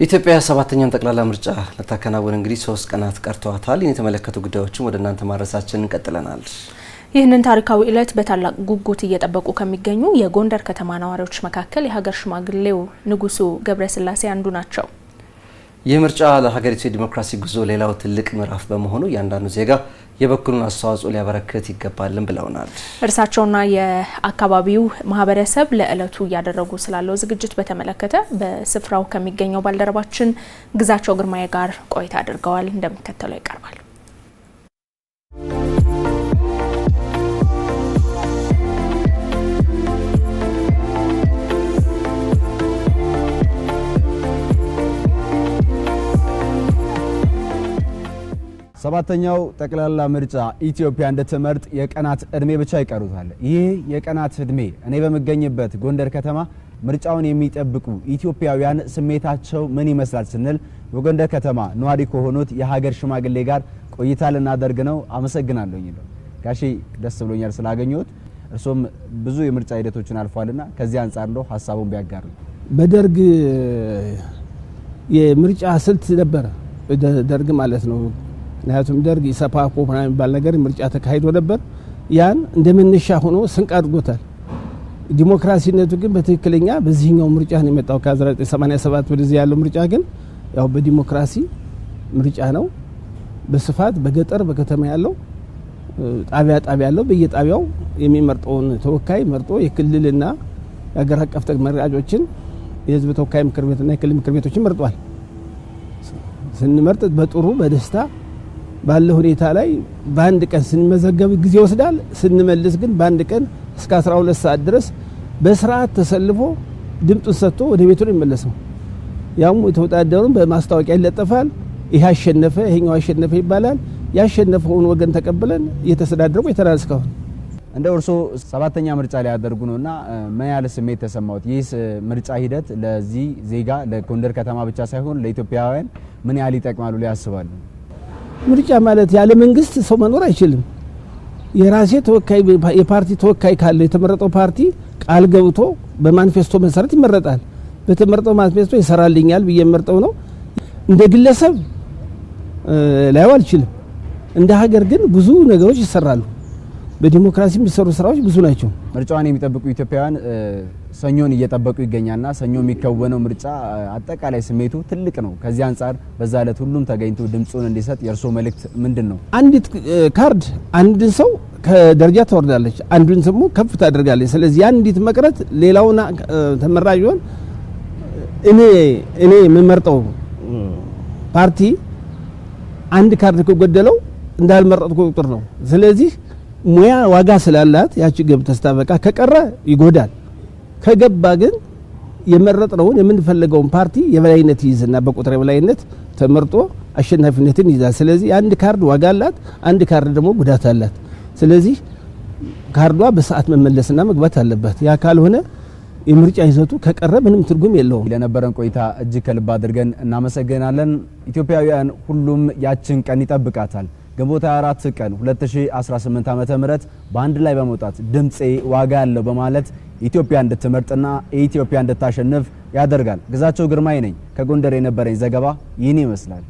ኢትዮጵያ ሰባተኛውን ጠቅላላ ምርጫ ለታከናወን እንግዲህ 3 ቀናት ቀርተዋታል። የተመለከቱ ጉዳዮችን ወደ እናንተ ማድረሳችንን ቀጥለናል። ይህንን ታሪካዊ ዕለት በታላቅ ጉጉት እየጠበቁ ከሚገኙ የጎንደር ከተማ ነዋሪዎች መካከል የሀገር ሽማግሌው ንጉሱ ገብረስላሴ አንዱ ናቸው። ይህ ምርጫ ለሀገሪቱ የዲሞክራሲ ጉዞ ሌላው ትልቅ ምዕራፍ በመሆኑ እያንዳንዱ ዜጋ የበኩሉን አስተዋጽኦ ሊያበረክት ይገባልን ብለውናል። እርሳቸውና የአካባቢው ማህበረሰብ ለዕለቱ እያደረጉ ስላለው ዝግጅት በተመለከተ በስፍራው ከሚገኘው ባልደረባችን ግዛቸው ግርማዬ ጋር ቆይታ አድርገዋል። እንደሚከተለው ይቀርባል። ሰባተኛው ጠቅላላ ምርጫ ኢትዮጵያ እንድትመርጥ የቀናት እድሜ ብቻ ይቀሩታል። ይህ የቀናት እድሜ እኔ በመገኘበት ጎንደር ከተማ ምርጫውን የሚጠብቁ ኢትዮጵያውያን ስሜታቸው ምን ይመስላል ስንል በጎንደር ከተማ ነዋሪ ከሆኑት የሀገር ሽማግሌ ጋር ቆይታ ልናደርግ ነው። አመሰግናለሁኝ ነው ጋሺ፣ ደስ ብሎኛል ስላገኘሁት። እርሶም ብዙ የምርጫ ሂደቶችን አልፏልና ከዚህ አንፃር ነው ሐሳቡን ቢያጋሩ። በደርግ የምርጫ ስልት ነበር፣ ደርግ ማለት ነው። ምክንያቱም ደርግ ኢሰፓኮ ምናምን የሚባል ነገር ምርጫ ተካሂዶ ነበር። ያን እንደመነሻ ሆኖ ስንቅ አድርጎታል። ዲሞክራሲነቱ ግን በትክክለኛ በዚህኛው ምርጫ ነው የመጣው። ከ1987 ወደዚህ ያለው ምርጫ ግን ያው በዲሞክራሲ ምርጫ ነው። በስፋት በገጠር በከተማ ያለው ጣቢያ ያለው በየጣቢያው የሚመርጠውን ተወካይ መርጦ የክልልና የሀገር አቀፍ ተመራጮችን የህዝብ ተወካይ ምክር ቤትና የክልል ምክር ቤቶችን መርጧል። ስንመርጥ በጥሩ በደስታ ባለ ሁኔታ ላይ በአንድ ቀን ስንመዘገብ ጊዜ ይወስዳል። ስንመልስ ግን በአንድ ቀን እስከ 12 ሰዓት ድረስ በስርዓት ተሰልፎ ድምጡን ሰጥቶ ወደ ቤቱ ነው የሚመለሰው። ያው የተወዳደሩን በማስታወቂያ ይለጠፋል። ይሄ አሸነፈ ይሄኛው አሸነፈ ይባላል። ያሸነፈውን ወገን ተቀብለን እየተሰዳደረው የተራስከው እንደ እርሶ ሰባተኛ ምርጫ ላይ ያደርጉ ነውና ምን ያለ ስሜት ተሰማውት? ይህ ምርጫ ሂደት ለዚህ ዜጋ ለጎንደር ከተማ ብቻ ሳይሆን ለኢትዮጵያውያን ምን ያህል ይጠቅማሉ ያስባሉ? ምርጫ ማለት ያለ መንግስት ሰው መኖር አይችልም። የራሴ ተወካይ የፓርቲ ተወካይ ካለ የተመረጠው ፓርቲ ቃል ገብቶ በማኒፌስቶ መሰረት ይመረጣል። በተመረጠው ማኒፌስቶ ይሰራልኛል ብዬ መርጠው ነው። እንደ ግለሰብ ላይው አልችልም። እንደ ሀገር ግን ብዙ ነገሮች ይሰራሉ። በዲሞክራሲ የሚሰሩ ስራዎች ብዙ ናቸው። ምርጫውን የሚጠብቁ ኢትዮጵያውያን ሰኞን እየጠበቁ ይገኛልና ሰኞ የሚከወነው ምርጫ አጠቃላይ ስሜቱ ትልቅ ነው። ከዚህ አንፃር በዛ ዕለት ሁሉም ተገኝቶ ድምጹን እንዲሰጥ የእርሶ መልእክት ምንድነው? አንዲት ካርድ አንድ ሰው ከደረጃ ተወርዳለች፣ አንዱን ደግሞ ከፍ ታደርጋለች። ስለዚህ አንዲት መቅረት ሌላውና ተመራጭ ይሆን እኔ የምመርጠው ፓርቲ አንድ ካርድ ከጎደለው እንዳልመረጥኩ ቁጥር ነው። ስለዚህ ሙያ ዋጋ ስላላት ያቺ ገብተህ ስታበቃ ከቀረ ይጎዳል። ከገባ ግን የመረጥነውን የምንፈልገውን ፓርቲ የበላይነት ይይዝና በቁጥር የበላይነት ተመርጦ አሸናፊነትን ይይዛል። ስለዚህ አንድ ካርድ ዋጋ አላት፣ አንድ ካርድ ደግሞ ጉዳት አላት። ስለዚህ ካርዷ በሰዓት መመለስና መግባት አለበት። ያ ካልሆነ የምርጫ ይዘቱ ከቀረ ምንም ትርጉም የለውም። ለነበረን ቆይታ እጅግ ከልብ አድርገን እናመሰግናለን። ኢትዮጵያውያን ሁሉም ያችን ቀን ይጠብቃታል። ግንቦት 24 ቀን 2018 ዓ.ም በአንድ ላይ በመውጣት ድምጼ ዋጋ ያለው በማለት ኢትዮጵያ እንድትመርጥና ኢትዮጵያ እንድታሸንፍ ያደርጋል። ግዛቸው ግርማዬ ነኝ ከጎንደር። የነበረኝ ዘገባ ይህን ይመስላል።